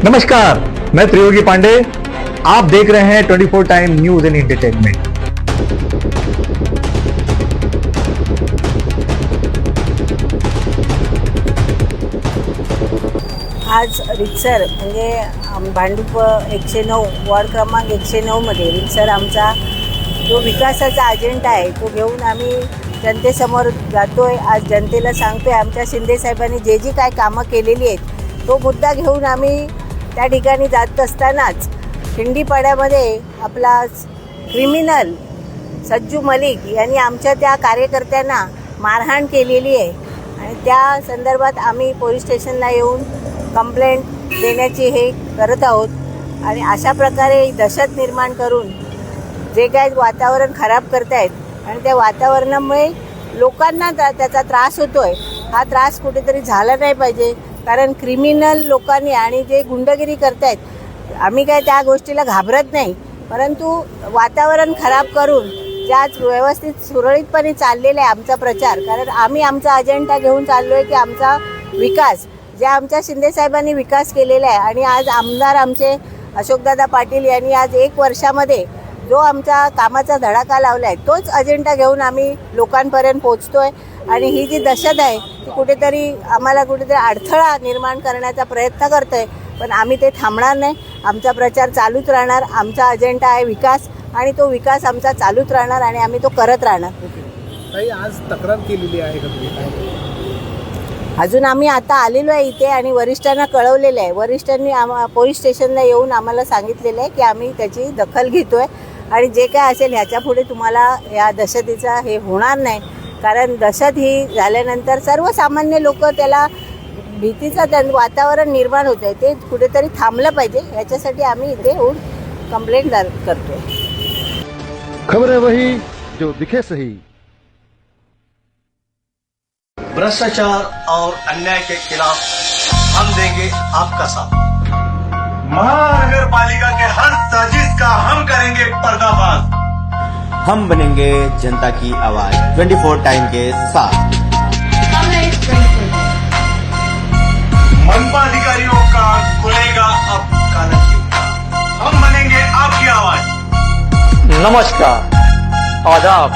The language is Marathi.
नमस्कार, मैं त्रियोगी पांडे। आप देख रहे हैं 24 टाइम न्यूज एंड एंटरटेनमेंट। आज रितसर म्हणजे भांडूप 109 वॉर्ड क्रमांक 109 मध्ये रितसर आमचा जो विकासाचा अजेंडा आहे तो घेऊन आम्ही जनतेसमोर जातोय। आज जनतेला सांगतोय आमच्या शिंदे साहेबांनी जे जी काय कामं केलेली आहेत तो मुद्दा घेऊन आम्ही त्या ठिकाणी जात असतानाच खिंडीपाड्यामध्ये आपला क्रिमिनल सज्जू मलिक यांनी आमच्या त्या कार्यकर्त्यांना मारहाण केलेली आहे आणि त्या संदर्भात आम्ही पोलीस स्टेशनला येऊन कंप्लेंट देण्याची हे करत आहोत। आणि अशा प्रकारे दहशत निर्माण करून जे काय वातावरण खराब करतायत आणि त्या वातावरणामुळे लोकांना त्याचा त्रास होतोय। हा त्रास कुठेतरी झाला नाही पाहिजे, कारण क्रिमिनल लोकांनी आणि जे गुंडगिरी करतायत आम्ही काय त्या गोष्टीला घाबरत नाही, परंतु वातावरण खराब करून ज्याच व्यवस्थित सुरळीतपणे चाललेला आहे आमचा प्रचार, कारण आम्ही आमचा अजेंडा घेऊन चाललो आहे की आमचा विकास ज्या आमच्या शिंदे साहेबांनी विकास केलेला आहे आणि आज आमदार आमचे अशोकदादा पाटील यांनी आज 1 वर्षामध्ये जो आमचा कामाचा धडाका लावला आहे तोच अजेंडा घेऊन आम्ही लोकांपर्यंत पोहोचतोय। आणि ही जी दहशत आहे ती कुठेतरी आम्हाला कुठेतरी अडथळा निर्माण करण्याचा प्रयत्न करतोय, पण आम्ही ते थांबणार नाही। आमचा प्रचार चालूच राहणार। आमचा अजेंडा आहे विकास आणि तो विकास आमचा चालूच राहणार आणि आम्ही तो करत राहणार। काही आज तक्रार केलेली आहे का तुम्ही? काय अजून आम्ही आता आलेलो आहे इथे आणि वरिष्ठांना कळवलेलं आहे। वरिष्ठांनी पोलीस स्टेशनला येऊन आम्हाला सांगितलेलं आहे की आम्ही त्याची दखल घेतोय आणि जे काय असेल ह्याच्यापुढे तुम्हाला या दहशतीचा हे होणार नाही, कारण दहशत ही झाल्यानंतर सर्वसामान्य लोक त्याला भीतीचं वातावरण निर्माण होत आहे, ते कुठेतरी थांबलं पाहिजे। याच्यासाठी आम्ही इथे येऊन कंप्लेंट करतोय। खबरें वही जो दिखे सही। भ्रष्टाचार और अन्याय के खिलाफ हम देंगे आपका साथ। महानगर पालिका के हर साजिश का हम करेंगे पर्दाफाश। हम बनेंगे जनता की आवाज 24 टाइम के साथ। मनपा अधिकारियों का खुलेगा अब काला चिट्ठा। हम बनेंगे आपकी आवाज। नमस्कार, आदाब।